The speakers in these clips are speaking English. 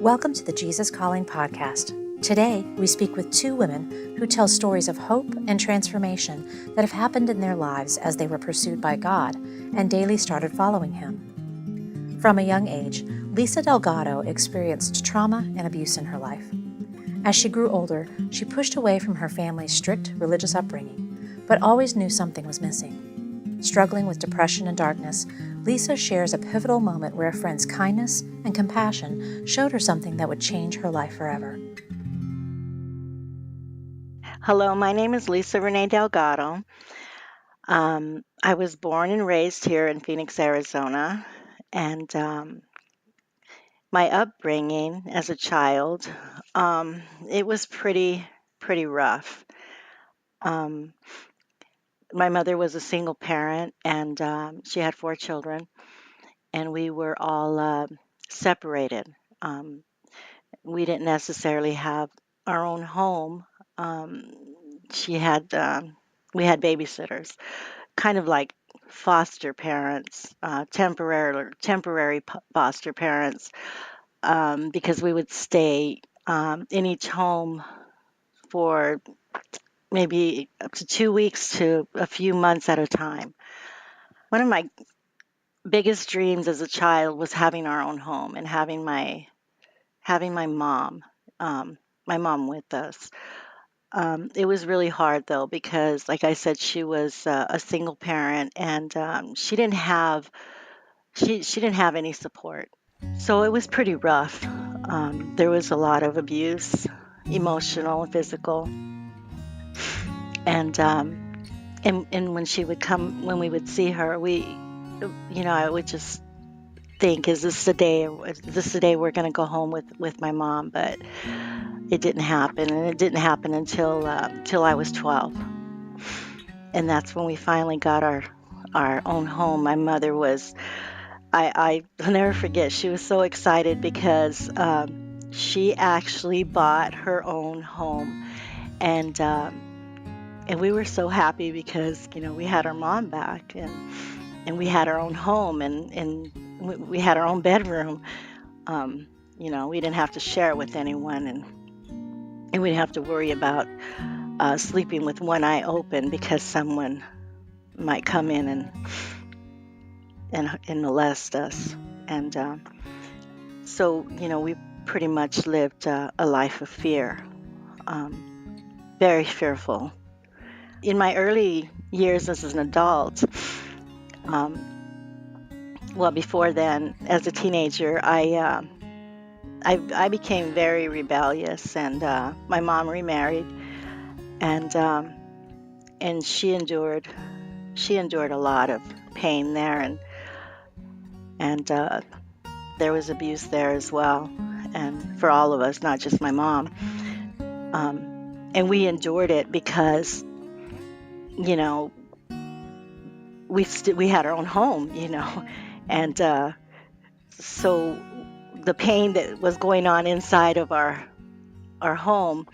Welcome to the Jesus Calling podcast. Today, we speak with two women who tell stories of hope and transformation that have happened in their lives as they were pursued by God and daily started following Him. From a young age, Lisa Delgado experienced trauma and abuse in her life. As she grew older, she pushed away from her family's strict religious upbringing, but always knew something was missing. Struggling with depression and darkness, Lisa shares a pivotal moment where a friend's kindness and compassion showed her something that would change her life forever. Hello, my name is Rene Delgado. I was born and raised here in Phoenix, Arizona, and my upbringing as a child, it was pretty rough. Um, my mother was a single parent, and she had 4 children, and we were all separated. Um, we didn't necessarily have our own home. Um, she had we had babysitters, kind of like foster parents, temporary foster parents, because we would stay in each home for maybe up to 2 weeks to a few months at a time. One of my biggest dreams as a child was having our own home and having um, my mom with us. It was really hard though because, like I said, she was a single parent and she didn't have any support. So it was pretty rough. There was a lot of abuse, emotional and physical, and and when we would see her, I would just think, is this the day? Is this the day we're going to go home with my mom? But it didn't happen, and it didn't happen until I was 12, and that's when we finally got our own home. My mother was I'll never forget. She was so excited because she actually bought her own home, and we were so happy because we had our mom back, and we had our own home, and we had our own bedroom. We didn't have to share it with anyone, and we didn't have to worry about sleeping with one eye open because someone might come in and molest us. And so, we pretty much lived a life of fear, very fearful. In my early years as an adult, before then, as a teenager, I became very rebellious, and my mom remarried, and she endured a lot of pain there, and there was abuse there as well, and for all of us, not just my mom. And we endured it because, we had our own home, and so the pain that was going on inside of our home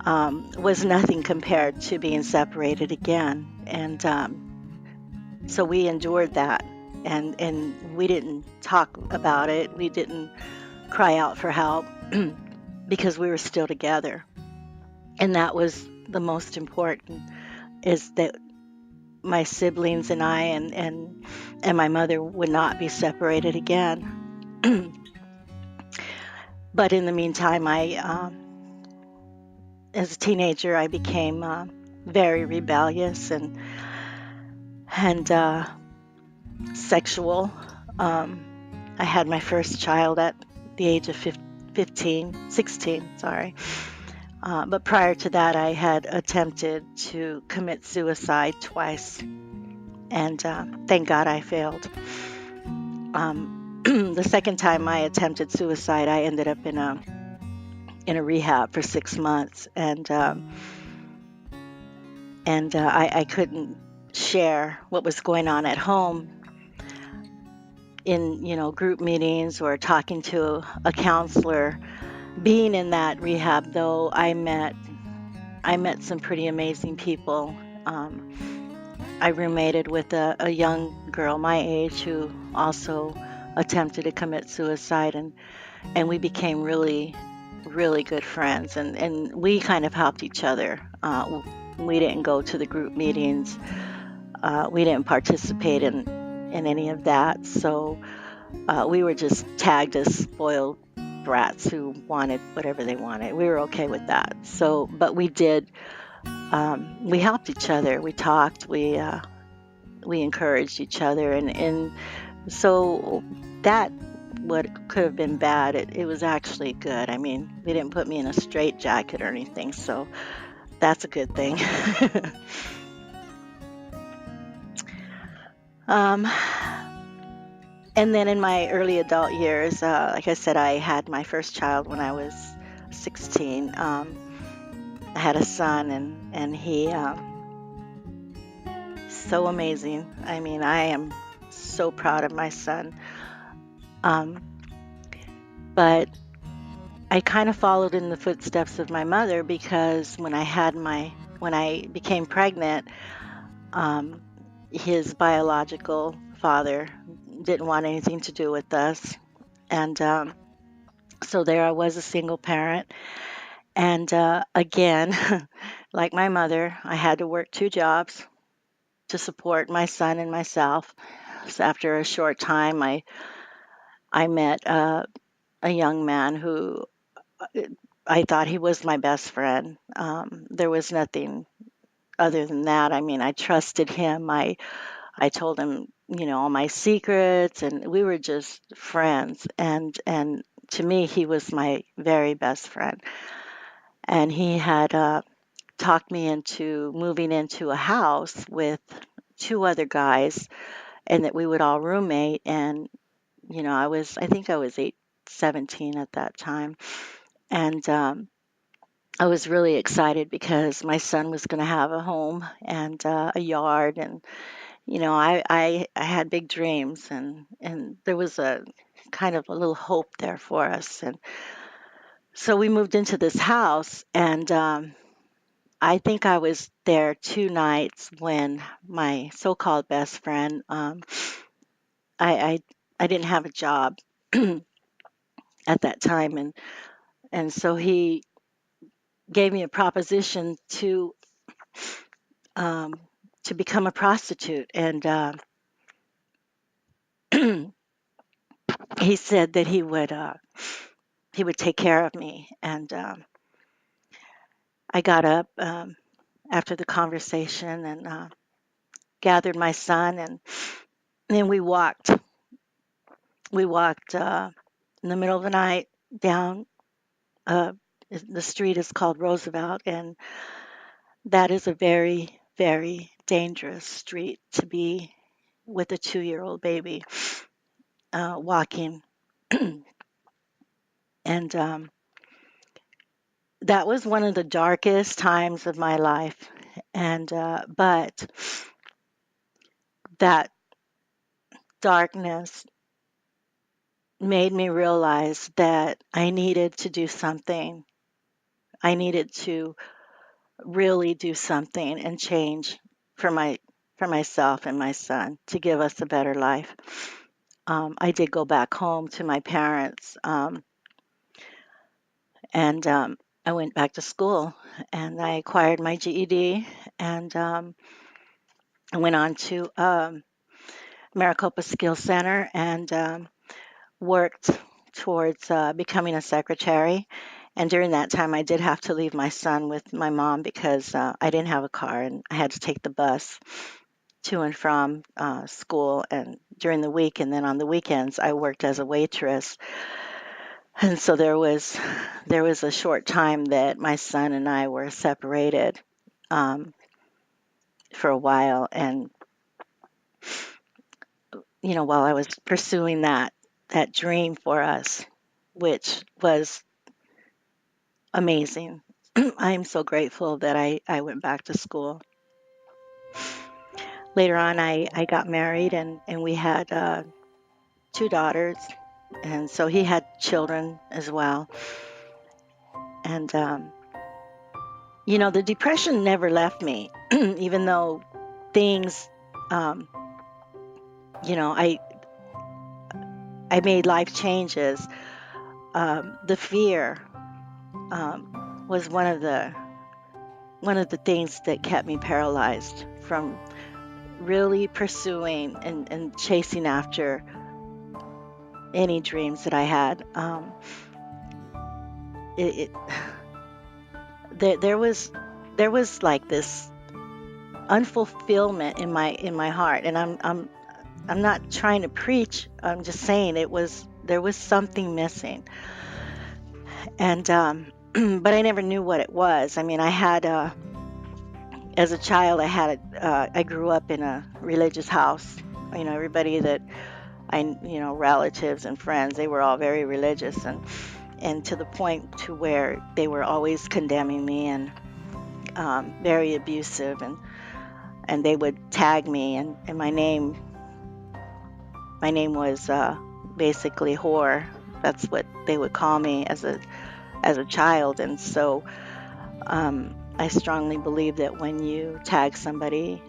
was nothing compared to being separated again, and so we endured that, and we didn't talk about it. We didn't cry out for help because we were still together. And that was the most important, is that my siblings and I and my mother would not be separated again. But in the meantime, as a teenager, I became very rebellious and sexual. I had my first child at the age of 16, sorry. But prior to that, I had attempted to commit suicide twice, and thank God I failed. The second time I attempted suicide, I ended up in a rehab for 6 months, and I couldn't share what was going on at home in group meetings or talking to a counselor. Being in that rehab, though, I met some pretty amazing people. I roommated with a young girl my age who also attempted to commit suicide, and we became really, really good friends. And we kind of helped each other. We didn't go to the group meetings. We didn't participate in any of that. So we were just tagged as spoiled brats who wanted whatever they wanted. We were okay with that. So, but we did. We helped each other. We talked. We encouraged each other, and so that what could have been bad, it was actually good. I mean, they didn't put me in a straitjacket or anything, so that's a good thing. um, and then in my early adult years, like I said, I had my first child when I was 16. I had a son, and he so amazing. I mean, I am so proud of my son. Um, but I kind of followed in the footsteps of my mother because when I became pregnant, um, his biological father didn't want anything to do with us, and so there I was, a single parent, and again, like my mother, I had to work two jobs to support my son and myself. So after a short time, I met a young man who I thought he was my best friend. There was nothing other than that. I mean, I trusted him. I told him, all my secrets, and we were just friends. And to me, he was my very best friend. And he had talked me into moving into a house with two other guys, and that we would all roommate. And I think I was 17 at that time, and I was really excited because my son was going to have a home and a yard, and I had big dreams, and there was a kind of a little hope there for us. And so we moved into this house, and I think I was there two nights when my so-called best friend, I, I I didn't have a job at that time, and so he gave me a proposition um, to become a prostitute, and he said that he would take care of me. And I got up after the conversation and gathered my son, and then we walked in the middle of the night down. Uh, the street is called Roosevelt, and that is a very, very dangerous street to be with a 2-year-old baby walking. And that was one of the darkest times of my life. And but that darkness made me realize that I needed to do something. I needed to really do something and change for myself and my son to give us a better life. I did go back home to my parents, and I went back to school, and I acquired my GED, and I went on to Maricopa Skills Center, and worked towards becoming a secretary. And during that time, I did have to leave my son with my mom because I didn't have a car, and I had to take the bus to and from school and during the week. And then on the weekends, I worked as a waitress. And so there was a short time that my son and I were separated um, for a while. And while I was pursuing that dream for us, which was amazing. I'm so grateful that I went back to school. Later on, I got married, and we had two daughters, and so he had children as well. And, the depression never left me, even though things, um, you know, I, I made life changes. the fear was one of the things that kept me paralyzed from really pursuing and chasing after any dreams that I had. It there was like this unfulfillment in my heart, and I'm not trying to preach. I'm just saying there was something missing, and but I never knew what it was. I mean, I had as a child, I grew up in a religious house. You know, everybody that relatives and friends, they were all very religious, and to the point to where they were always condemning me and very abusive, and they would tag me, and my name was basically whore. That's what they would call me as a child, and so I strongly believe that when you tag somebody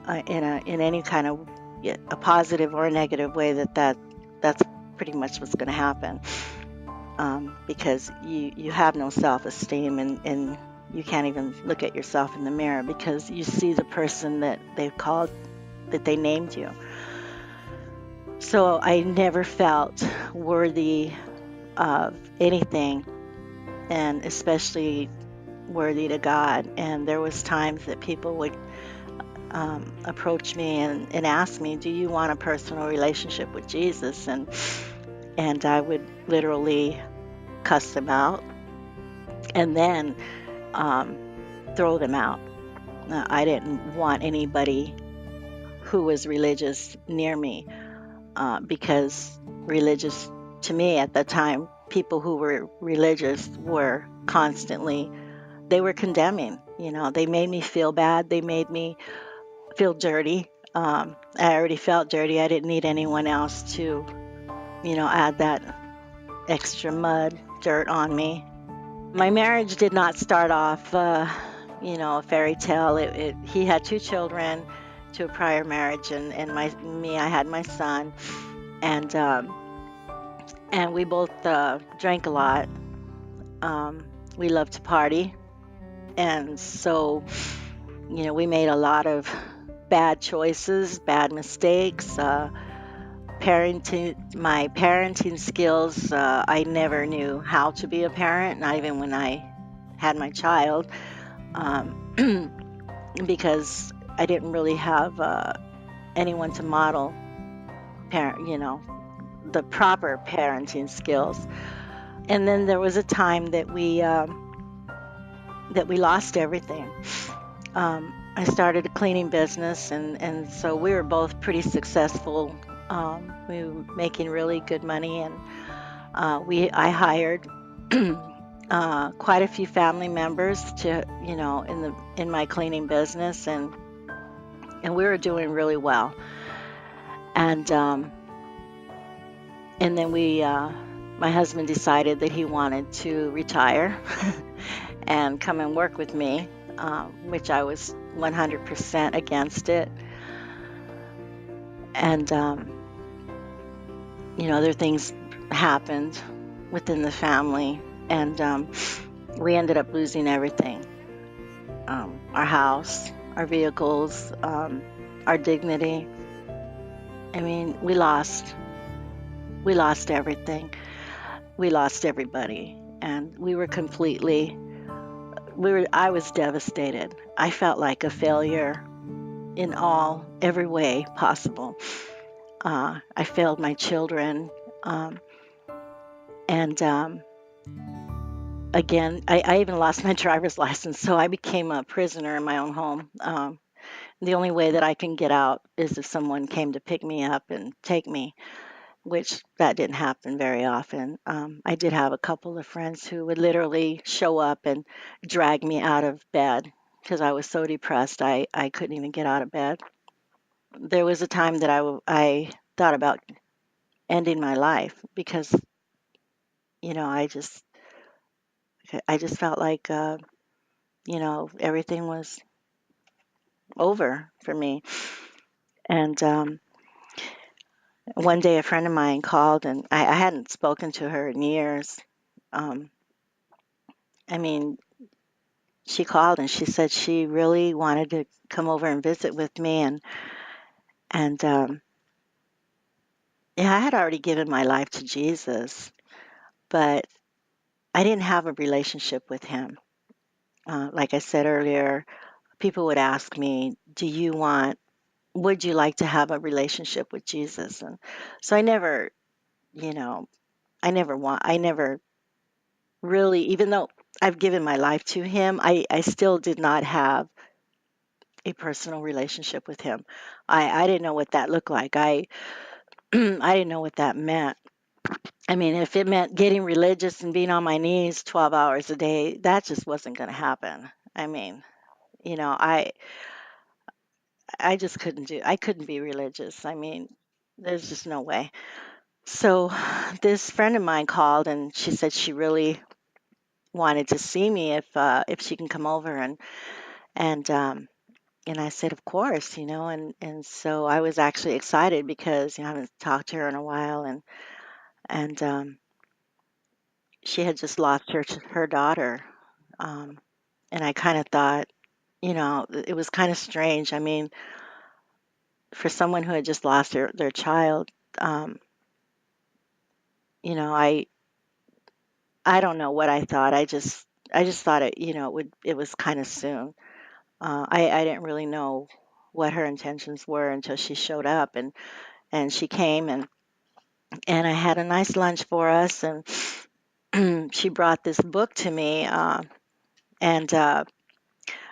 in any kind of a positive or a negative way, that's pretty much what's going to happen, because you have no self-esteem, and you can't even look at yourself in the mirror because you see the person that they named you. So I never felt worthy of anything, and especially worthy to God. And there was times that people would approach me and ask me, "Do you want a personal relationship with Jesus?" And I would literally cuss them out and then throw them out. I didn't want anybody who was religious near me, because religious, to me at that time, people who were religious were constantly, they were condemning. You know, they made me feel bad. They made me feel dirty. I already felt dirty. I didn't need anyone else to, add that extra mud, dirt on me. My marriage did not start off, a fairy tale. He had two children to a prior marriage, and I had my son, and we both drank a lot. We loved to party, and so we made a lot of bad choices, bad mistakes. My parenting skills, I never knew how to be a parent, not even when I had my child, um, because I didn't really have anyone to model the proper parenting skills. And then there was a time that we lost everything. I started a cleaning business, and so we were both pretty successful. We were making really good money, and I hired quite a few family members to, in my cleaning business, and we were doing really well. And then my husband decided that he wanted to retire and come and work with me, which I was 100% against it. And other things happened within the family, and we ended up losing everything. Our house, our vehicles, our dignity. I mean, we lost everything. We lost everybody, and I was devastated. I felt like a failure in every way possible. I failed my children, and again, I even lost my driver's license, so I became a prisoner in my own home. The only way that I can get out is if someone came to pick me up and take me, which that didn't happen very often. I did have a couple of friends who would literally show up and drag me out of bed because I was so depressed I couldn't even get out of bed. There was a time that I thought about ending my life because I just felt like everything was over for me. And one day a friend of mine called, and I hadn't spoken to her in years. I mean, she called and she said she really wanted to come over and visit with me, and yeah, I had already given my life to Jesus, but I didn't have a relationship with him. Like I said earlier, people would ask me, would you like to have a relationship with Jesus? And so I never, you know, I never really, even though I've given my life to him, I still did not have a personal relationship with him. I didn't know what that looked like. I didn't know what that meant. I mean, if it meant getting religious and being on my knees 12 hours a day, that just wasn't going to happen. I mean, you know, I just I couldn't be religious. I mean, there's just no way. So this friend of mine called and she said she really wanted to see me if she can come over and and I said of course, and so I was actually excited because I haven't talked to her in a while and she had just lost her daughter. Um, and I kind of thought, it was kind of strange. I mean, for someone who had just lost their child, um, you know, I don't know what I thought. I just thought it was kind of soon. I didn't really know what her intentions were until she showed up and she came and I had a nice lunch for us and she brought this book to me and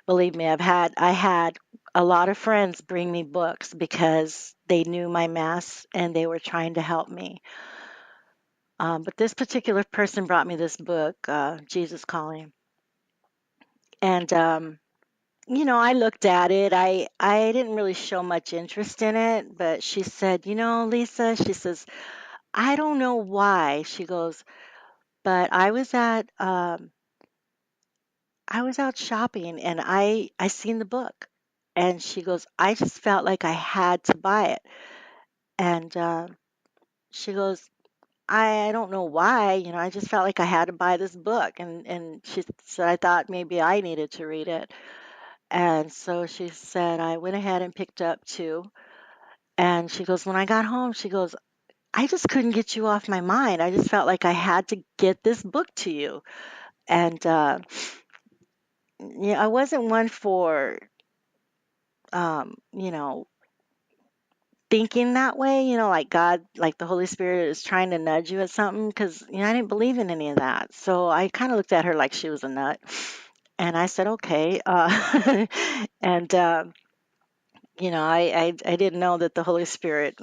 believe me, I had a lot of friends bring me books because they knew my mess and they were trying to help me. But this particular person brought me this book, Jesus Calling, and I looked at it. I didn't really show much interest in it, but she said, Lisa, she says, I don't know why. She goes, but I was out shopping and I seen the book. And she goes, I just felt like I had to buy it. And she goes, I don't know why, I just felt like I had to buy this book. And she said, I thought maybe I needed to read it. And so she said, I went ahead and picked up two. And she goes, when I got home, she goes, I just couldn't get you off my mind. I just felt like I had to get this book to you. And I wasn't one for, you know, thinking that way, like God, like the Holy Spirit is trying to nudge you at something because, I didn't believe in any of that. So I kind of looked at her like she was a nut. And I said, okay. And I didn't know that the Holy Spirit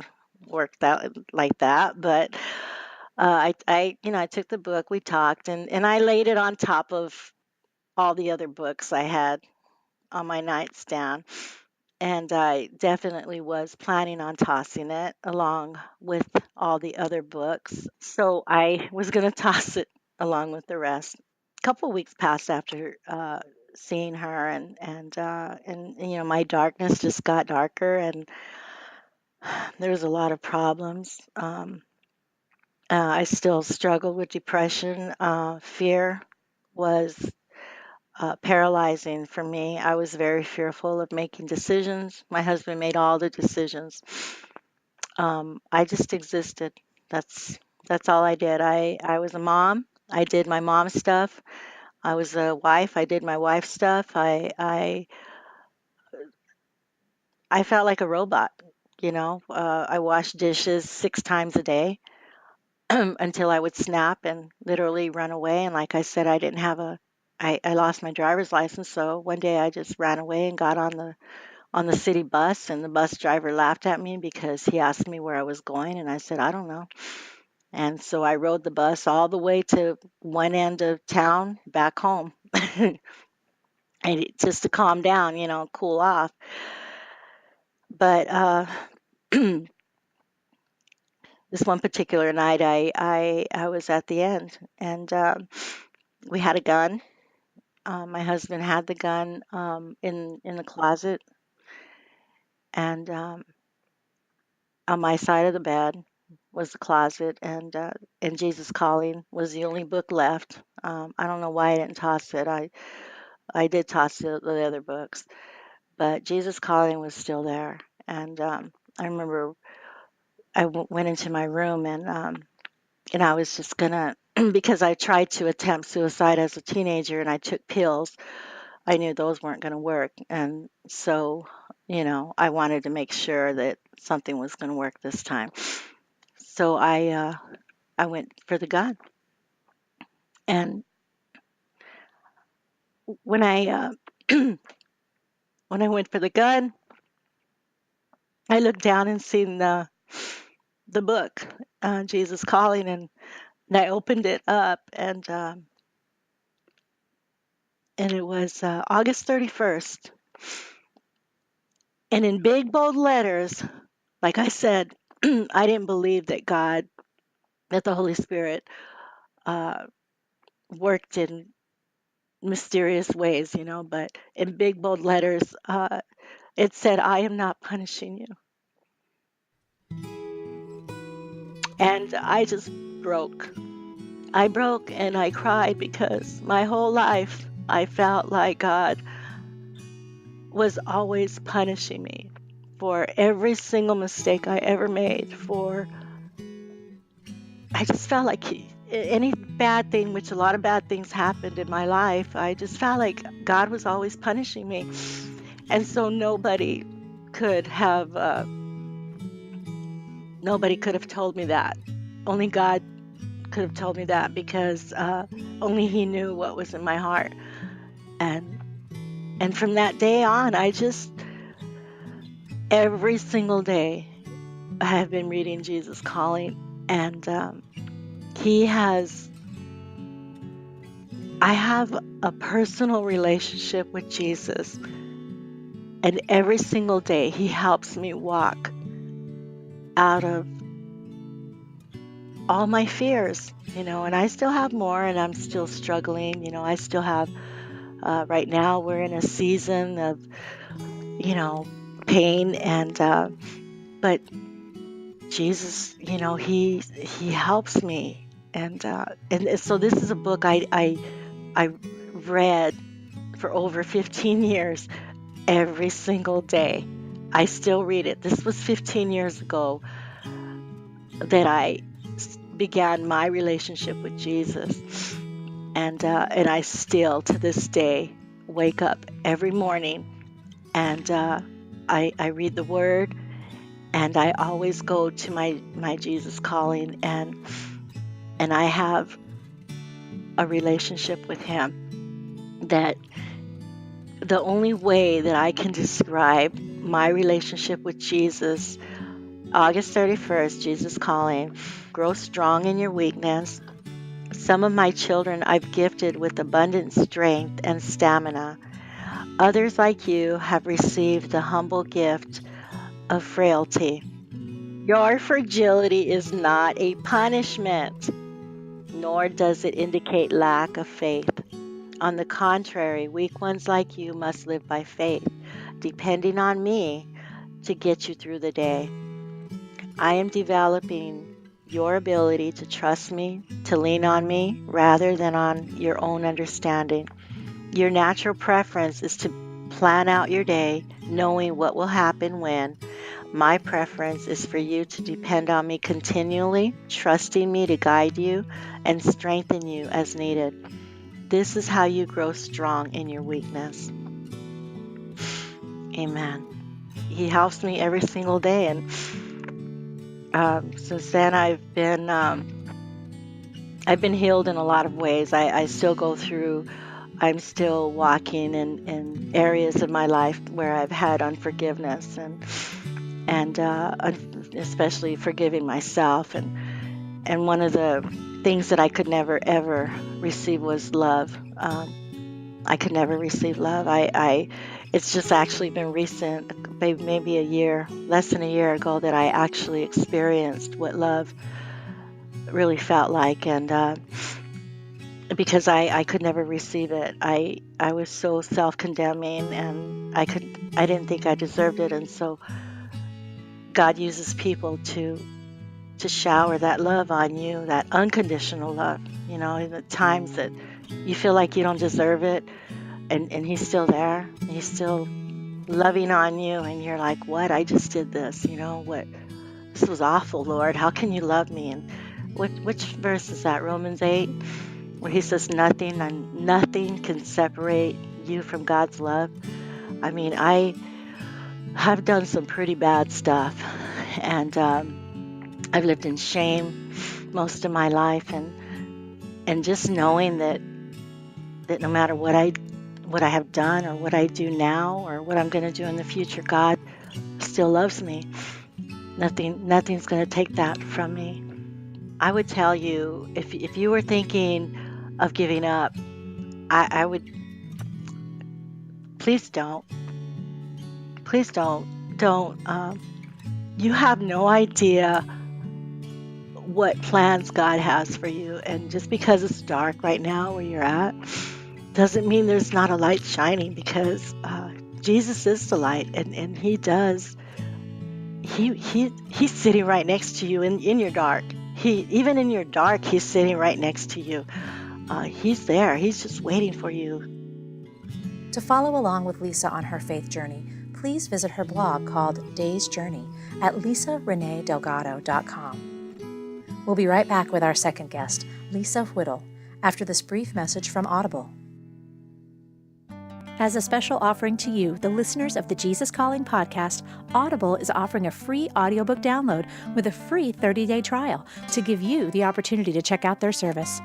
worked out like that. But I took the book, we talked, and I laid it on top of all the other books I had on my nightstand. And I definitely was planning on tossing it along with all the other books. So I was going to toss it along with the rest. A couple weeks passed after seeing her, and my darkness just got darker, and there was a lot of problems. I still struggled with depression. Fear was paralyzing for me. I was very fearful of making decisions. My husband made all the decisions. I just existed. That's all I did. I was a mom. I did my mom stuff. I was a wife. I did my wife stuff. I felt like a robot. I washed dishes 6 times a day until I would snap and literally run away. And like I said, I lost my driver's license. So one day I just ran away and got on the city bus, and the bus driver laughed at me because he asked me where I was going, and I said, I don't know. And so I rode the bus all the way to one end of town back home. And just to calm down, cool off. But this one particular night, I was at the end, and we had a gun. My husband had the gun in the closet and on my side of the bed. was the closet, and Jesus Calling was the only book left. I don't know why I didn't toss it. I did toss the other books, but Jesus Calling was still there. And I remember went into my room, and I was just gonna because I tried to attempt suicide as a teenager and I took pills. I knew those weren't going to work, and so I wanted to make sure that something was going to work this time. So I went for the gun, and when I when I went for the gun, I looked down and seen the book, Jesus Calling, and I opened it up, and it was August 31st, and in big bold letters, like I said, I didn't believe that the Holy Spirit uh, worked in mysterious ways, but in big bold letters, it said, "I am not punishing you." And I just broke. I broke and I cried because my whole life I felt like God was always punishing me for every single mistake I ever made. I just felt like any bad thing, which a lot of bad things happened in my life, I just felt like God was always punishing me. And so could have nobody could have told me that. Only God could have told me that, because only He knew what was in my heart. And from that day on, every single day, I have been reading Jesus Calling, and I have a personal relationship with Jesus, and every single day He helps me walk out of all my fears, and I still have more, and I'm still struggling. I still have, right now we're in a season of, pain, but Jesus, he helps me. And so this is a book I read for over 15 years, every single day. I still read it. This was 15 years ago that I began my relationship with Jesus. And I still, to this day, wake up every morning, and I read the Word, and I always go to my Jesus Calling, and I have a relationship with Him that the only way that I can describe my relationship with Jesus, August 31st, Jesus Calling, grow strong in your weakness. Some of my children I've gifted with abundant strength and stamina. Others, like you, have received the humble gift of frailty. Your fragility is not a punishment, nor does it indicate lack of faith. On the contrary, weak ones like you must live by faith, depending on me to get you through the day. I am developing your ability to trust me, to lean on me, rather than on your own understanding. Your natural preference is to plan out your day, knowing what will happen when. My preference is for you to depend on me continually, trusting me to guide you and strengthen you as needed. This is how you grow strong in your weakness. Amen. He helps me every single day, and since then I've been healed in a lot of ways. I still go through. I'm still walking in areas of my life where I've had unforgiveness, and especially forgiving myself. And one of the things that I could never ever receive was love. I could never receive love. It's just actually been recent, maybe a year, less than a year ago, that I actually experienced what love really felt like, and because I could never receive it. I was so self-condemning, and I didn't think I deserved it, and so God uses people to to shower that love on you, that unconditional love, in the times that you feel like you don't deserve it, and He's still there. He's still loving on you, and you're like, what? I just did this, what? This was awful, Lord. How can you love me? And which verse is that? Romans 8, where He says nothing and nothing can separate you from God's love. I mean, I've done some pretty bad stuff, and I've lived in shame most of my life, and just knowing that no matter what I have done or what I do now or what I'm going to do in the future, God still loves me. Nothing's going to take that from me. I would tell you, if you were thinking of giving up, I would, please don't. Please don't. You have no idea what plans God has for you. And just because it's dark right now where you're at, doesn't mean there's not a light shining, because Jesus is the light, and He does. He's sitting right next to you in your dark. Even in your dark, He's sitting right next to you. He's there. He's just waiting for you. To follow along with Lisa on her faith journey, please visit her blog called Day's Journey at lisarenedelgado.com. We'll be right back with our second guest, Lisa Whittle, after this brief message from Audible. As a special offering to you, the listeners of the Jesus Calling podcast, Audible is offering a free audiobook download with a free 30-day trial to give you the opportunity to check out their service.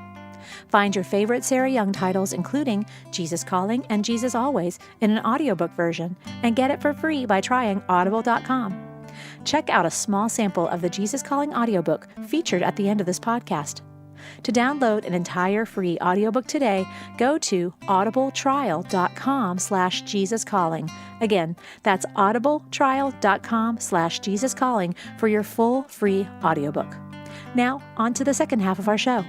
Find your favorite Sarah Young titles, including Jesus Calling and Jesus Always, in an audiobook version, and get it for free by trying audible.com. Check out a small sample of the Jesus Calling audiobook featured at the end of this podcast. To download an entire free audiobook today, go to audibletrial.com/JesusCalling. Again, that's audibletrial.com/JesusCalling for your full free audiobook. Now, on to the second half of our show.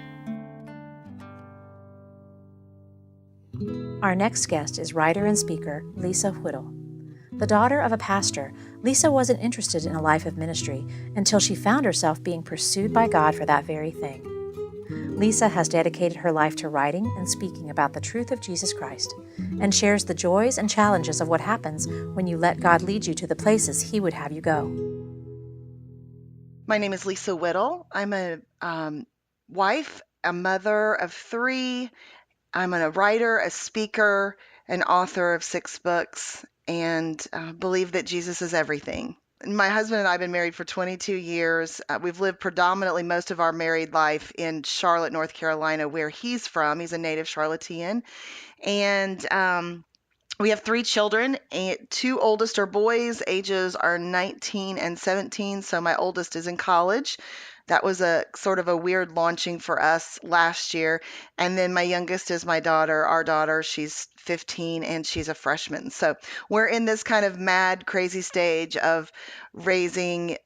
Our next guest is writer and speaker Lisa Whittle. The daughter of a pastor, Lisa wasn't interested in a life of ministry until she found herself being pursued by God for that very thing. Lisa has dedicated her life to writing and speaking about the truth of Jesus Christ, and shares the joys and challenges of what happens when you let God lead you to the places He would have you go. My name is Lisa Whittle. I'm a wife, a mother of 3. I'm a writer, a speaker, an author of 6 books, and believe that Jesus is everything. My husband and I have been married for 22 years. We've lived predominantly most of our married life in Charlotte, North Carolina, where he's from. He's a native Charlottean. And we have 3 children. 2 oldest are boys. Ages are 19 and 17. So my oldest is in college. That was a sort of a weird launching for us last year. And then my youngest is my daughter, our daughter. She's 15 and she's a freshman. So we're in this kind of mad, crazy stage of raising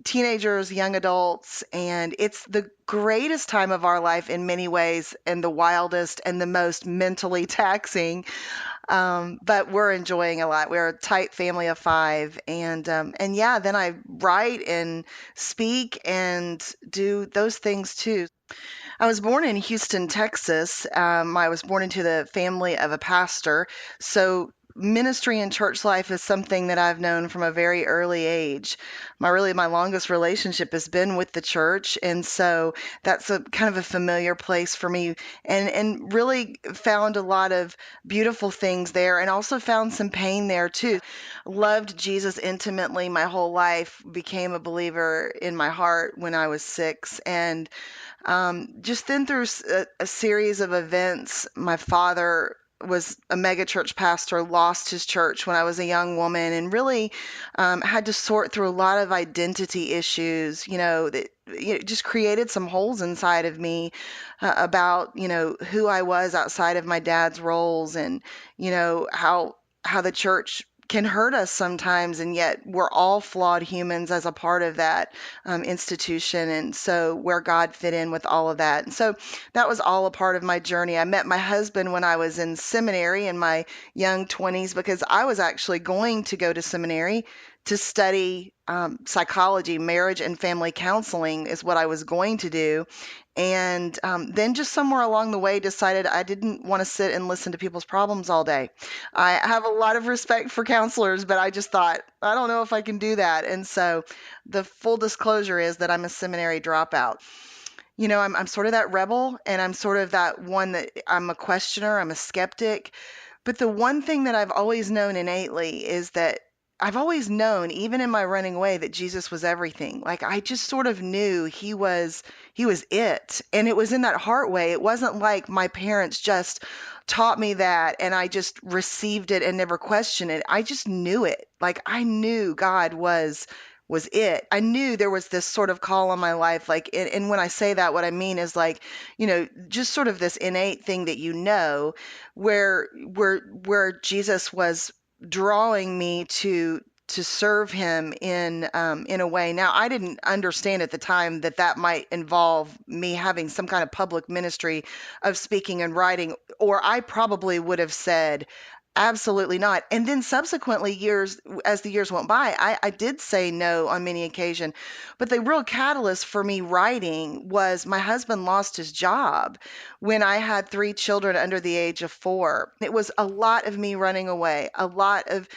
teenagers, young adults, and it's the greatest time of our life in many ways, and the wildest and the most mentally taxing. But we're enjoying a lot. We're a tight family of 5, and yeah, then I write and speak and do those things too. I was born in Houston, Texas. I was born into the family of a pastor. So ministry and church life is something that I've known from a very early age. My longest relationship has been with the church. And so that's a kind of a familiar place for me, and really found a lot of beautiful things there, and also found some pain there too. Loved Jesus intimately my whole life, became a believer in my heart when I was 6. And just then through a series of events, my father was a mega church pastor, lost his church when I was a young woman, and really had to sort through a lot of identity issues, that just created some holes inside of me about, who I was outside of my dad's roles, and, how the church can hurt us sometimes, and yet we're all flawed humans as a part of that institution. And so where God fit in with all of that. And so that was all a part of my journey. I met my husband when I was in seminary in my young 20s, because I was actually going to go to seminary to study psychology. Marriage and family counseling is what I was going to do. And then just somewhere along the way decided I didn't want to sit and listen to people's problems all day. I have a lot of respect for counselors, but I just thought, I don't know if I can do that. And so the full disclosure is that I'm a seminary dropout. I'm sort of that rebel, and I'm sort of that one that I'm a questioner, I'm a skeptic. But the one thing that I've always known innately is that I've always known, even in my running away, that Jesus was everything. Like I just sort of knew he was it. And it was in that heart way. It wasn't like my parents just taught me that and I just received it and never questioned it. I just knew it. Like I knew God was it. I knew there was this sort of call on my life. Like, and when I say that, what I mean is like, just sort of this innate thing that where Jesus was drawing me to serve him in a way. Now, I didn't understand at the time that that might involve me having some kind of public ministry of speaking and writing, or I probably would have said, absolutely not. And then subsequently as the years went by, I did say no on many occasions. But the real catalyst for me writing was my husband lost his job when I had 3 children under the age of 4. It was a lot of me running away, a lot of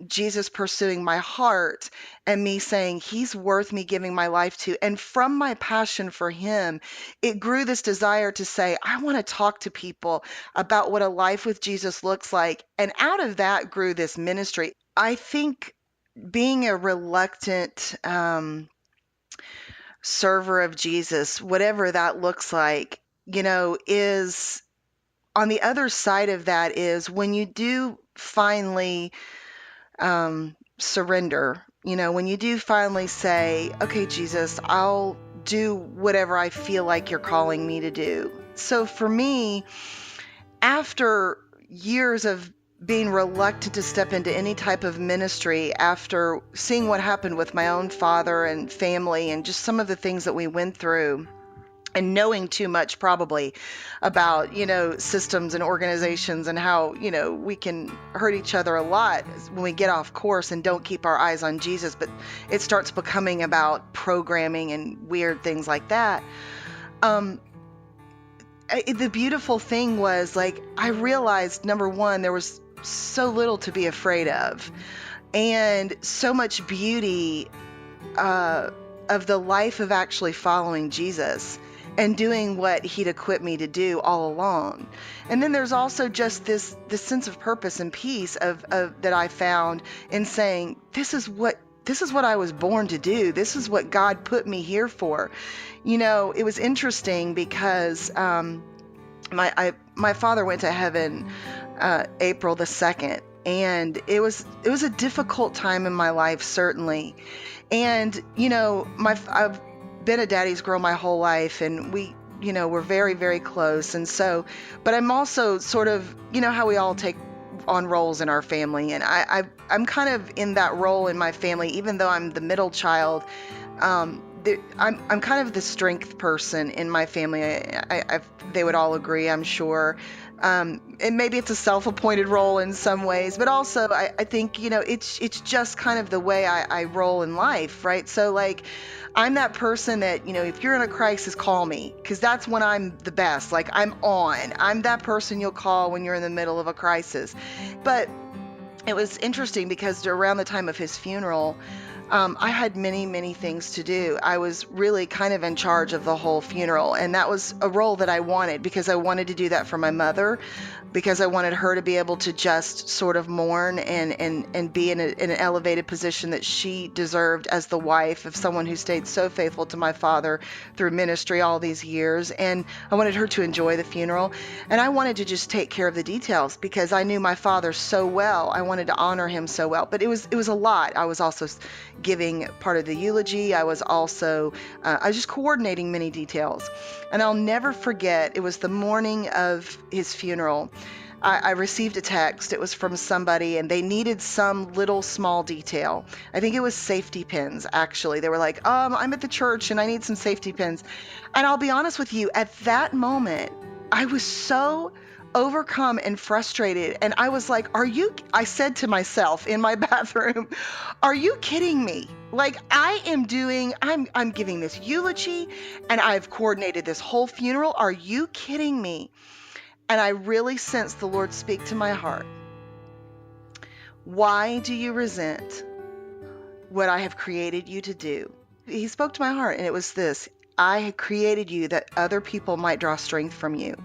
Jesus pursuing my heart and me saying he's worth me giving my life to. And from my passion for him, it grew this desire to say, I want to talk to people about what a life with Jesus looks like. And out of that grew this ministry. I think being a reluctant server of Jesus, whatever that looks like, is on the other side of that is when you do finally surrender, when you do finally say, okay, Jesus, I'll do whatever I feel like you're calling me to do. So for me, after years of being reluctant to step into any type of ministry, after seeing what happened with my own father and family and just some of the things that we went through, and knowing too much probably about, systems and organizations and how, we can hurt each other a lot when we get off course and don't keep our eyes on Jesus, but it starts becoming about programming and weird things like that. The beautiful thing was like, I realized, number one, there was so little to be afraid of and so much beauty of the life of actually following Jesus and doing what he'd equipped me to do all along. And then there's also just this sense of purpose and peace of that I found in saying, this is what I was born to do. This is what God put me here for. It was interesting because my father went to heaven April the 2nd, and it was a difficult time in my life, certainly. And I've been a daddy's girl my whole life, and we're very, very close. And so, but I'm also sort of, how we all take on roles in our family, and I'm kind of in that role in my family, even though I'm the middle child. I'm kind of the strength person in my family. They would all agree, I'm sure. And maybe it's a self-appointed role in some ways, but also I think, it's just kind of the way I roll in life, right? So like, I'm that person that, if you're in a crisis, call me, because that's when I'm the best. Like I'm that person you'll call when you're in the middle of a crisis. But it was interesting because around the time of his funeral, I had many, many things to do. I was really kind of in charge of the whole funeral, and that was a role that I wanted because I wanted to do that for my mother, because I wanted her to be able to just sort of mourn and be in an elevated position that she deserved as the wife of someone who stayed so faithful to my father through ministry all these years. And I wanted her to enjoy the funeral, and I wanted to just take care of the details because I knew my father so well. I wanted to honor him so well, but it was a lot. I was also giving part of the eulogy. I was also I was just coordinating many details. And I'll never forget, it was the morning of his funeral. I received a text. It was from somebody, and they needed some little small detail. I think it was safety pins, actually. They were like, I'm at the church and I need some safety pins. And I'll be honest with you, at that moment, I was so overcome and frustrated. And I was like, I said to myself in my bathroom, are you kidding me? Like I'm giving this eulogy and I've coordinated this whole funeral. Are you kidding me? And I really sensed the Lord speak to my heart. Why do you resent what I have created you to do? He spoke to my heart, and it was this: I had created you that other people might draw strength from you.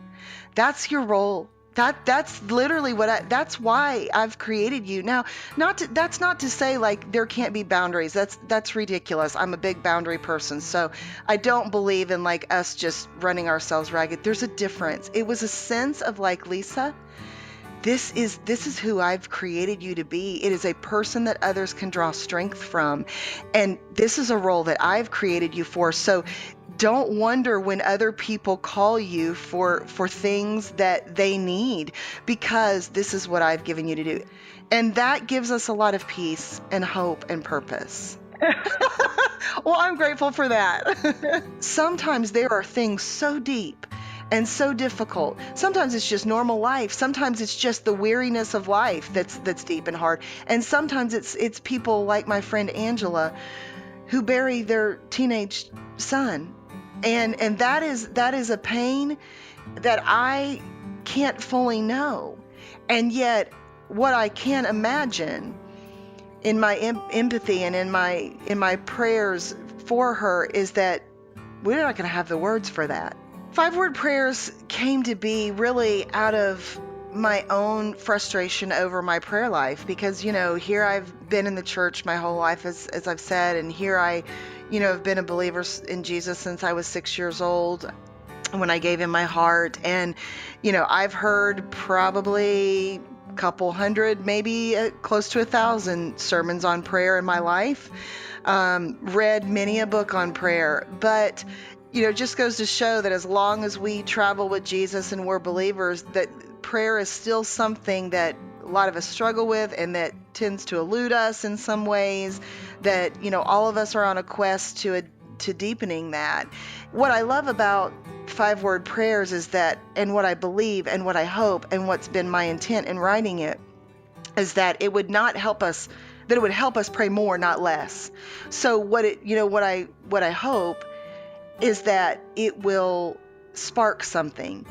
That's your role. That's literally that's why I've created you. Now, that's not to say like there can't be boundaries. That's ridiculous. I'm a big boundary person, so I don't believe in like us just running ourselves ragged. There's a difference. It was a sense of like, Lisa, this is who I've created you to be. It is a person that others can draw strength from. And this is a role that I've created you for. So don't wonder when other people call you for things that they need, because this is what I've given you to do. And that gives us a lot of peace and hope and purpose. Well, I'm grateful for that. Sometimes there are things so deep and so difficult. Sometimes it's just normal life. Sometimes it's just the weariness of life that's deep and hard. And sometimes it's people like my friend Angela who bury their teenage son. And that is a pain that I can't fully know. And yet what I can imagine in my empathy and in my prayers for her is that we're not going to have the words for that. 5-word prayers came to be really out of my own frustration over my prayer life, because, here I've been in the church my whole life, as I've said, and here I, have been a believer in Jesus since I was 6 years old when I gave him my heart. And, I've heard probably a couple hundred, maybe close to 1,000 sermons on prayer in my life, read many a book on prayer, but it just goes to show that as long as we travel with Jesus and we're believers, that prayer is still something that a lot of us struggle with and that tends to elude us in some ways, that, all of us are on a quest to deepening that. What I love about 5-word prayers is that, and what I believe and what I hope and what's been my intent in writing it, is that it would not help us, that it would help us pray more, not less. So what I hope is that it will spark something,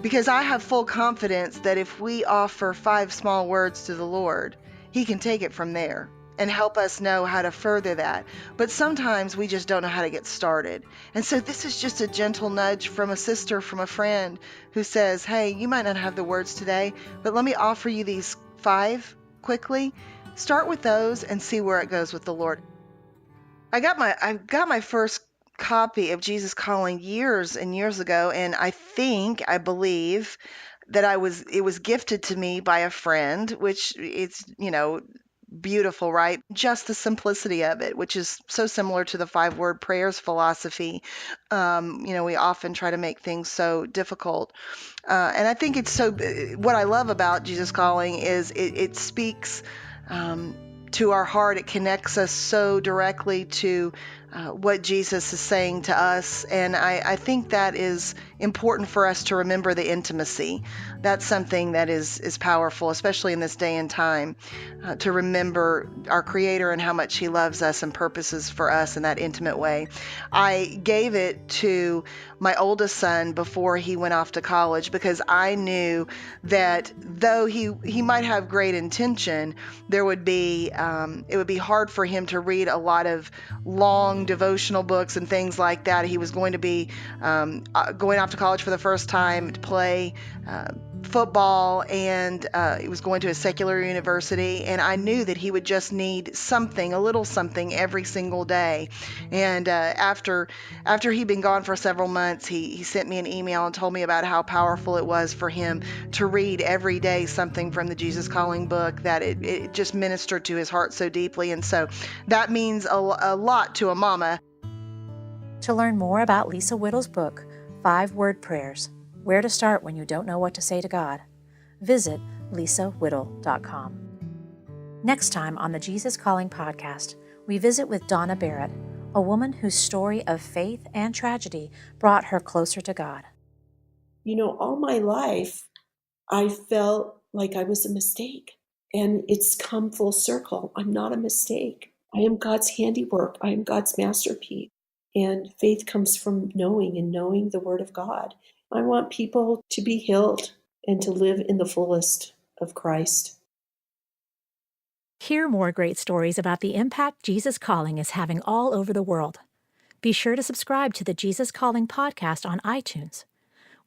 because I have full confidence that if we offer 5 small words to the Lord, he can take it from there and help us know how to further that. But sometimes we just don't know how to get started. And so this is just a gentle nudge from a sister, from a friend who says, hey, you might not have the words today, but let me offer you these 5 quickly. Start with those and see where it goes with the Lord. I got my first copy of Jesus Calling years and years ago, and I believe that it was gifted to me by a friend, which it's, beautiful, right? Just the simplicity of it, which is so similar to the 5-word prayers philosophy. We often try to make things so difficult. And I think what I love about Jesus Calling is it speaks to our heart. It connects us so directly to what Jesus is saying to us. And I think that is important for us to remember, the intimacy. That's something that is powerful, especially in this day and time, to remember our Creator and how much He loves us and purposes for us in that intimate way. I gave it to my oldest son before he went off to college, because I knew that though he might have great intention, there would be it would be hard for him to read a lot of long devotional books and things like that. He was going to be going off to college for the first time to play football, and he was going to a secular university, and I knew that he would just need something, a little something every single day. And after he'd been gone for several months, he sent me an email and told me about how powerful it was for him to read every day something from the Jesus Calling book, that it just ministered to his heart so deeply. And so that means a lot to a mama. To learn more about Lisa Whittle's book, 5-Word Prayers, Where to Start When You Don't Know What to Say to God, visit lisawhittle.com. Next time on the Jesus Calling podcast, we visit with Donna Barrett, a woman whose story of faith and tragedy brought her closer to God. All my life, I felt like I was a mistake. And it's come full circle. I'm not a mistake. I am God's handiwork. I am God's masterpiece. And faith comes from knowing and knowing the Word of God. I want people to be healed and to live in the fullest of Christ. Hear more great stories about the impact Jesus Calling is having all over the world. Be sure to subscribe to the Jesus Calling podcast on iTunes.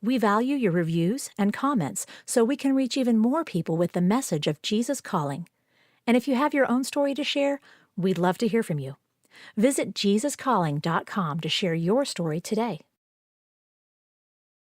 We value your reviews and comments so we can reach even more people with the message of Jesus Calling. And if you have your own story to share, we'd love to hear from you. Visit JesusCalling.com to share your story today.